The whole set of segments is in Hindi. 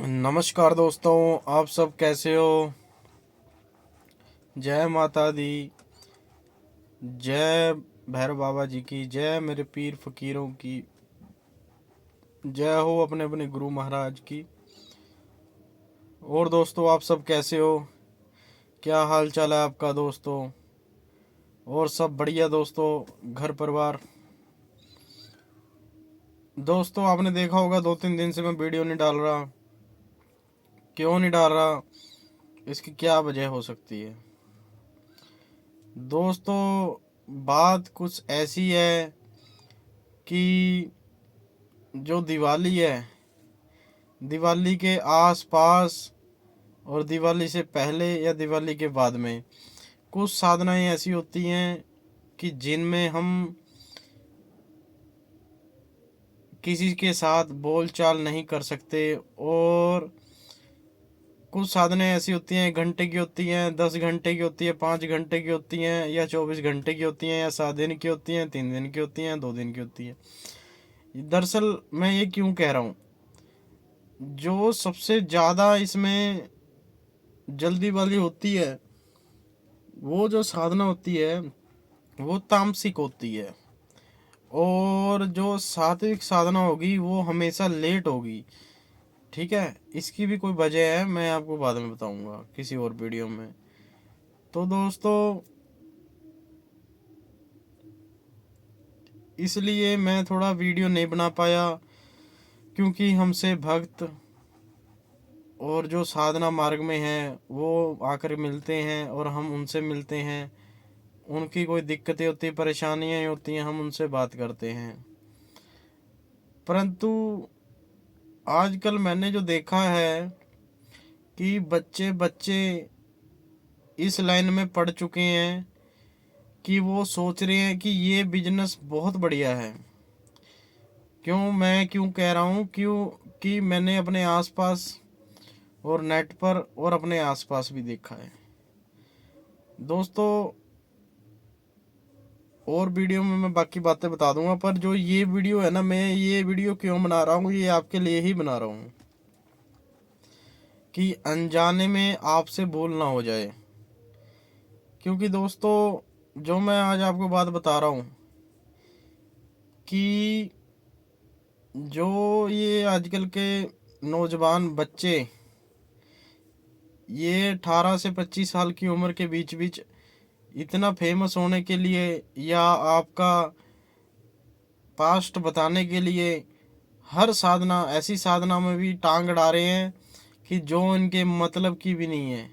नमस्कार दोस्तों, आप सब कैसे हो। जय माता दी, जय भैरव बाबा जी की, जय मेरे पीर फकीरों की, जय हो अपने अपने गुरु महाराज की। और दोस्तों, आप सब कैसे हो, क्या हाल चाल है आपका दोस्तों। और सब बढ़िया दोस्तों, घर परिवार। दोस्तों, आपने देखा होगा 2-3 दिन से मैं वीडियो नहीं डाल रहा। क्यों नहीं डाल रहा, इसकी क्या वजह हो सकती है दोस्तों। बात कुछ ऐसी है कि जो दिवाली है, दिवाली के आसपास और दिवाली से पहले या दिवाली के बाद में कुछ साधनाएं ऐसी होती हैं कि जिनमें हम किसी के साथ बोलचाल नहीं कर सकते। और कुछ साधनाएं ऐसी होती हैं, 1 घंटे की होती हैं, 10 घंटे की होती है, 5 घंटे की होती हैं, या 24 घंटे की होती हैं, या 7 दिन की होती हैं, 3 दिन की होती हैं, 2 दिन की होती हैं। दरअसल मैं ये क्यों कह रहा हूँ, जो सबसे ज़्यादा इसमें जल्दी वाली होती है, वो जो साधना होती है वो तामसिक होती है। और जो सात्विक साधना होगी वो हमेशा लेट होगी। ठीक है, इसकी भी कोई वजह है, मैं आपको बाद में बताऊंगा किसी और वीडियो में। तो दोस्तों, इसलिए मैं थोड़ा वीडियो नहीं बना पाया, क्योंकि हमसे भक्त और जो साधना मार्ग में हैं वो आकर मिलते हैं और हम उनसे मिलते हैं। उनकी कोई दिक्कतें होती, परेशानियां होती हैं, हम उनसे बात करते हैं। परंतु आजकल मैंने जो देखा है कि बच्चे बच्चे इस लाइन में पढ़ चुके हैं कि वो सोच रहे हैं कि ये बिजनेस बहुत बढ़िया है। मैं क्यों कह रहा हूँ, क्यों कि मैंने अपने आसपास और नेट पर और अपने आसपास भी देखा है दोस्तों। और वीडियो में मैं बाकी बातें बता दूंगा, पर जो ये वीडियो है ना, मैं ये वीडियो क्यों बना रहा हूँ, ये आपके लिए ही बना रहा हूँ कि अनजाने में आपसे भूल ना हो जाए। क्योंकि दोस्तों, जो मैं आज आपको बात बता रहा हूँ कि जो ये आजकल के नौजवान बच्चे, ये 18 से 25 साल की उम्र के बीच बीच इतना फेमस होने के लिए या आपका पास्ट बताने के लिए हर साधना, ऐसी साधना में भी टांग अड़ा रहे हैं कि जो इनके मतलब की भी नहीं है।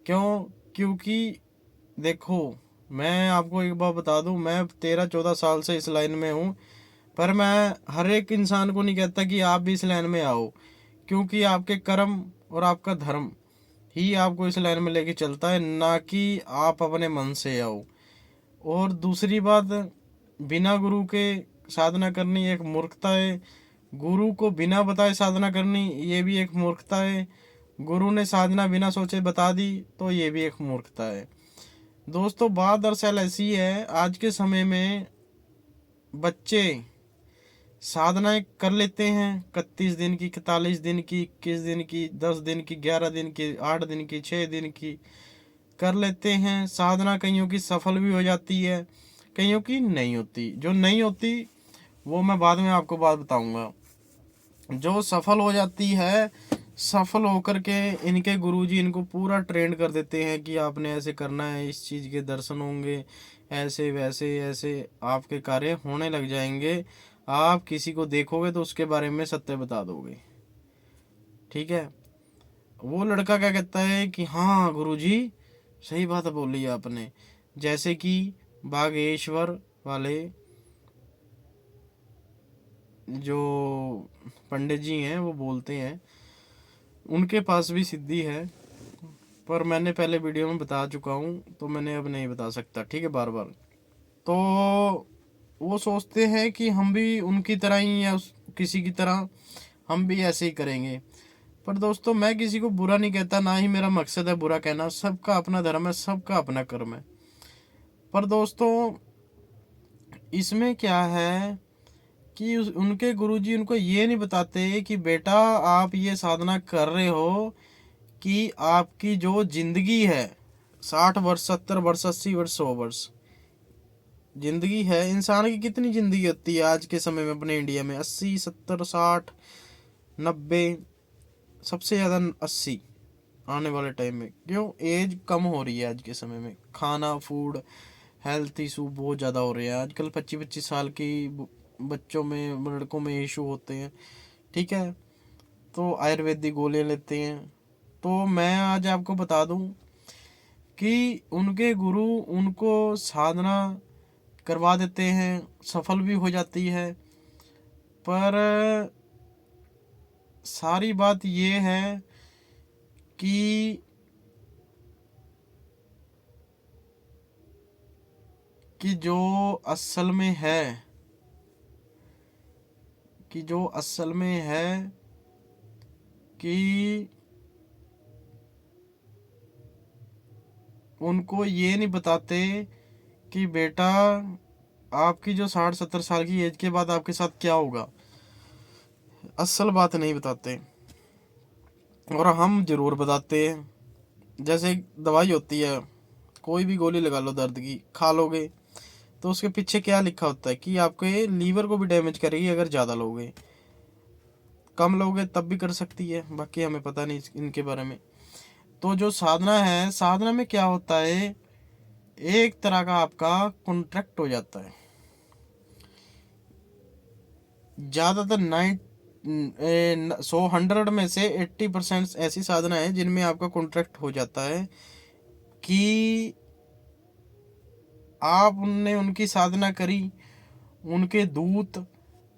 क्यों? क्योंकि देखो, मैं आपको एक बात बता दूं, मैं 13-14 साल से इस लाइन में हूँ। पर मैं हर एक इंसान को नहीं कहता कि आप भी इस लाइन में आओ, क्योंकि आपके कर्म और आपका धर्म ही आपको इस लाइन में लेके चलता है, ना कि आप अपने मन से आओ। और दूसरी बात, बिना गुरु के साधना करनी एक मूर्खता है। गुरु को बिना बताए साधना करनी, ये भी एक मूर्खता है। गुरु ने साधना बिना सोचे बता दी तो ये भी एक मूर्खता है। दोस्तों, बात दरअसल ऐसी है, आज के समय में बच्चे साधनाएं कर लेते हैं, 31 दिन की, 41 दिन की, 21 दिन की, 10 दिन की, 11 दिन की, 8 दिन की, 6 दिन की कर लेते हैं साधना। कईयों की सफल भी हो जाती है, कईयों की नहीं होती। जो नहीं होती वो मैं बाद में आपको बात बताऊंगा। जो सफल हो जाती है, सफल होकर के इनके गुरुजी इनको पूरा ट्रेंड कर देते हैं कि आपने ऐसे करना है, इस चीज़ के दर्शन होंगे, ऐसे वैसे ऐसे आपके कार्य होने लग जाएंगे। आप किसी को देखोगे तो उसके बारे में सत्य बता दोगे। ठीक है, वो लड़का क्या कहता है कि हाँ गुरुजी, सही बात बोली आपने। जैसे कि बागेश्वर वाले जो पंडित जी हैं वो बोलते हैं, उनके पास भी सिद्धि है, पर मैंने पहले वीडियो में बता चुका हूँ तो मैंने अब नहीं बता सकता। ठीक है, बार बार। तो वो सोचते हैं कि हम भी उनकी तरह ही या किसी की तरह हम भी ऐसे ही करेंगे। पर दोस्तों, मैं किसी को बुरा नहीं कहता, ना ही मेरा मकसद है बुरा कहना। सबका अपना धर्म है, सबका अपना कर्म है। पर दोस्तों, इसमें क्या है कि उनके गुरुजी उनको ये नहीं बताते कि बेटा आप ये साधना कर रहे हो कि आपकी जो जिंदगी है 60 वर्ष 70 वर्ष 80 वर्ष 100 वर्ष जिंदगी है। इंसान की कितनी जिंदगी होती है आज के समय में अपने इंडिया में? 80 70 60 90, सबसे ज़्यादा 80 आने वाले टाइम में। क्यों? एज कम हो रही है आज के समय में। खाना, फूड, हेल्थ इशू बहुत ज़्यादा हो रहे हैं आजकल। 25-25 साल की बच्चों में, लड़कों में इशू होते हैं। ठीक है, तो आयुर्वेदिक गोलियां लेते हैं। तो मैं आज आपको बता दूं कि उनके गुरु उनको साधना करवा देते हैं, सफल भी हो जाती है। पर सारी बात ये है कि जो असल में है, कि जो असल में है कि उनको ये नहीं बताते कि बेटा आपकी जो 60-70 साल की एज के बाद आपके साथ क्या होगा। असल बात नहीं बताते, और हम जरूर बताते हैं। जैसे दवाई होती है, कोई भी गोली लगा लो दर्द की, खा लोगे तो उसके पीछे क्या लिखा होता है कि आपके लीवर को भी डैमेज करेगी अगर ज़्यादा लोगे। कम लोगे तब भी कर सकती है, बाकी हमें पता नहीं इनके बारे में। तो जो साधना है, साधना में क्या होता है, एक तरह का आपका कॉन्ट्रैक्ट हो जाता है। ज़्यादातर 100 में से 80% ऐसी साधना है जिनमें आपका कॉन्ट्रैक्ट हो जाता है कि आपने उनकी साधना करी, उनके दूत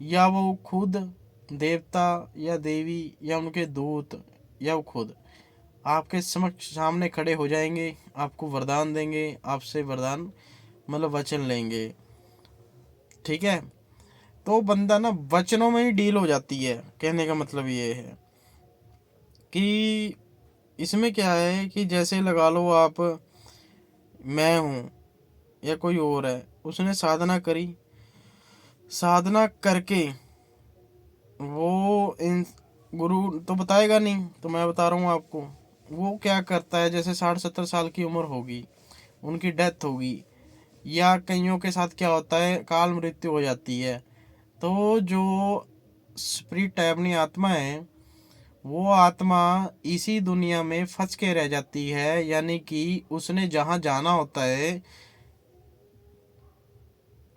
या वो खुद देवता या देवी या उनके दूत या वो खुद आपके समक्ष सामने खड़े हो जाएंगे, आपको वरदान देंगे, आपसे वरदान मतलब वचन लेंगे। ठीक है, तो बंदा ना वचनों में ही डील हो जाती है। कहने का मतलब ये है कि इसमें क्या है कि जैसे लगा लो आप, मैं हूँ या कोई और है, उसने साधना करी, साधना करके वो इन गुरु तो बताएगा नहीं, तो मैं बता रहा हूँ आपको। वो क्या करता है, जैसे 60-70 साल की उम्र होगी, उनकी डेथ होगी, या कईयों के साथ क्या होता है, काल मृत्यु हो जाती है, तो जो स्पिरिट है, अपनी आत्मा है, वो आत्मा इसी दुनिया में फंस के रह जाती है। यानी कि उसने जहाँ जाना होता है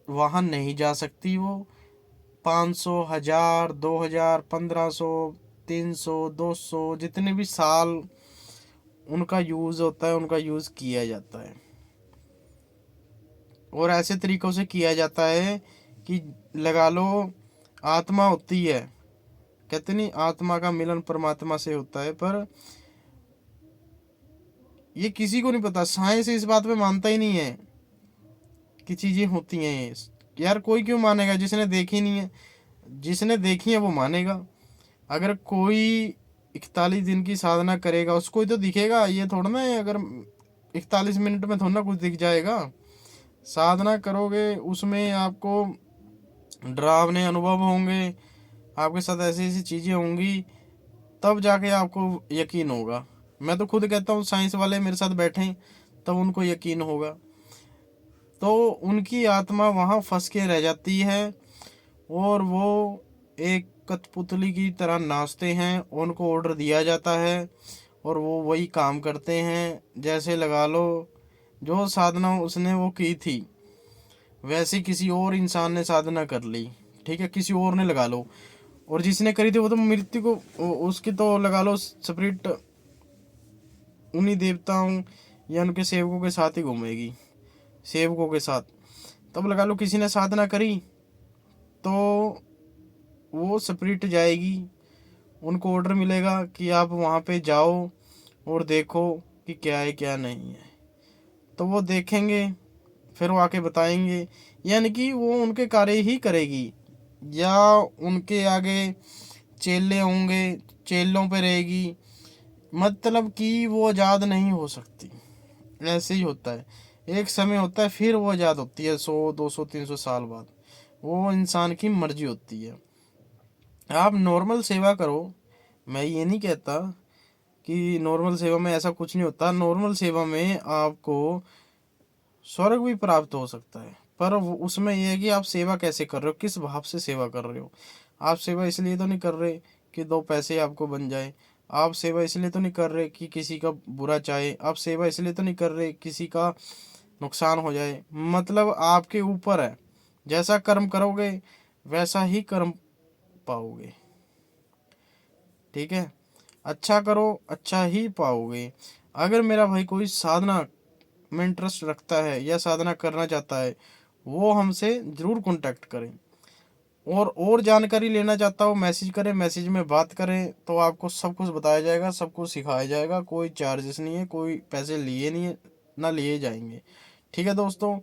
वहाँ नहीं जा सकती वो। 500, 1000, 2000, 1500, 300, 200 जितने भी साल उनका यूज़ होता है, उनका यूज़ किया जाता है। और ऐसे तरीक़ों से किया जाता है कि लगा लो, आत्मा होती है, कहते नहीं आत्मा का मिलन परमात्मा से होता है, पर ये किसी को नहीं पता। साइंस इस बात पे मानता ही नहीं है कि चीज़ें होती हैं। यार कोई क्यों मानेगा जिसने देखी नहीं है? जिसने देखी है वो मानेगा। अगर कोई 41 दिन की साधना करेगा उसको ही तो दिखेगा, ये थोड़ा ना है अगर 41 मिनट में थोड़ा ना कुछ दिख जाएगा। साधना करोगे उसमें आपको डरावने अनुभव होंगे, आपके साथ ऐसी ऐसी चीज़ें होंगी, तब जाके आपको यकीन होगा। मैं तो खुद कहता हूँ, साइंस वाले मेरे साथ बैठें तब उनको यकीन होगा। तो उनकी आत्मा वहाँ फंस के रह जाती है और वो एक कठपुतली की तरह नाचते हैं, उनको ऑर्डर दिया जाता है और वो वही काम करते हैं। जैसे लगा लो, जो साधना उसने वो की थी वैसे किसी और इंसान ने साधना कर ली, ठीक है, किसी और ने लगा लो, और जिसने करी थी वो तो मृत्यु को, उसकी तो लगा लो स्पिरिट उन्हीं देवताओं या उनके सेवकों के साथ ही घूमेगी, सेवकों के साथ। तब लगा लो किसी ने साधना करी तो वो स्पिरिट जाएगी, उनको ऑर्डर मिलेगा कि आप वहाँ पे जाओ और देखो कि क्या है क्या नहीं है। तो वो देखेंगे, फिर वो आके बताएंगे। यानी कि वो उनके कार्य ही करेगी, या उनके आगे चेले होंगे, चेलों पे रहेगी, मतलब कि वो आज़ाद नहीं हो सकती। ऐसे ही होता है, एक समय होता है फिर वो आज़ाद होती है 100, 200, 300 साल बाद। वो इंसान की मर्जी होती है। आप नॉर्मल सेवा करो, मैं ये नहीं कहता कि नॉर्मल सेवा में ऐसा कुछ नहीं होता। नॉर्मल सेवा में आपको स्वर्ग भी प्राप्त हो सकता है, पर उसमें यह है कि आप सेवा कैसे कर रहे हो, किस भाव से सेवा कर रहे हो। आप सेवा इसलिए तो नहीं कर रहे कि दो पैसे आपको बन जाए। आप सेवा इसलिए तो नहीं कर रहे कि किसी का बुरा चाहे। आप सेवा इसलिए तो नहीं कर रहे किसी का नुकसान हो जाए। मतलब आपके ऊपर है, जैसा कर्म करोगे वैसा ही कर्म पाओगे। ठीक है, अच्छा करो अच्छा ही पाओगे। अगर मेरा भाई कोई साधना में इंटरेस्ट रखता है या साधना करना चाहता है, वो हमसे ज़रूर कांटेक्ट करें। और जानकारी लेना चाहता हो, मैसेज करें, मैसेज में बात करें तो आपको सब कुछ बताया जाएगा, सब कुछ सिखाया जाएगा। कोई चार्जेस नहीं है, कोई पैसे लिए नहीं है, ना लिए जाएंगे। ठीक है दोस्तों,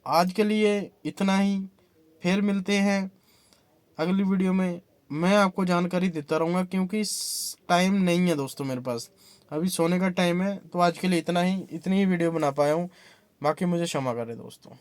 आज के लिए इतना ही। फिर मिलते हैं अगली वीडियो में। मैं आपको जानकारी देता रहूँगा क्योंकि टाइम नहीं है दोस्तों मेरे पास, अभी सोने का टाइम है। तो आज के लिए इतना ही, इतनी ही वीडियो बना पाया हूँ। बाकी मुझे क्षमा करें दोस्तों।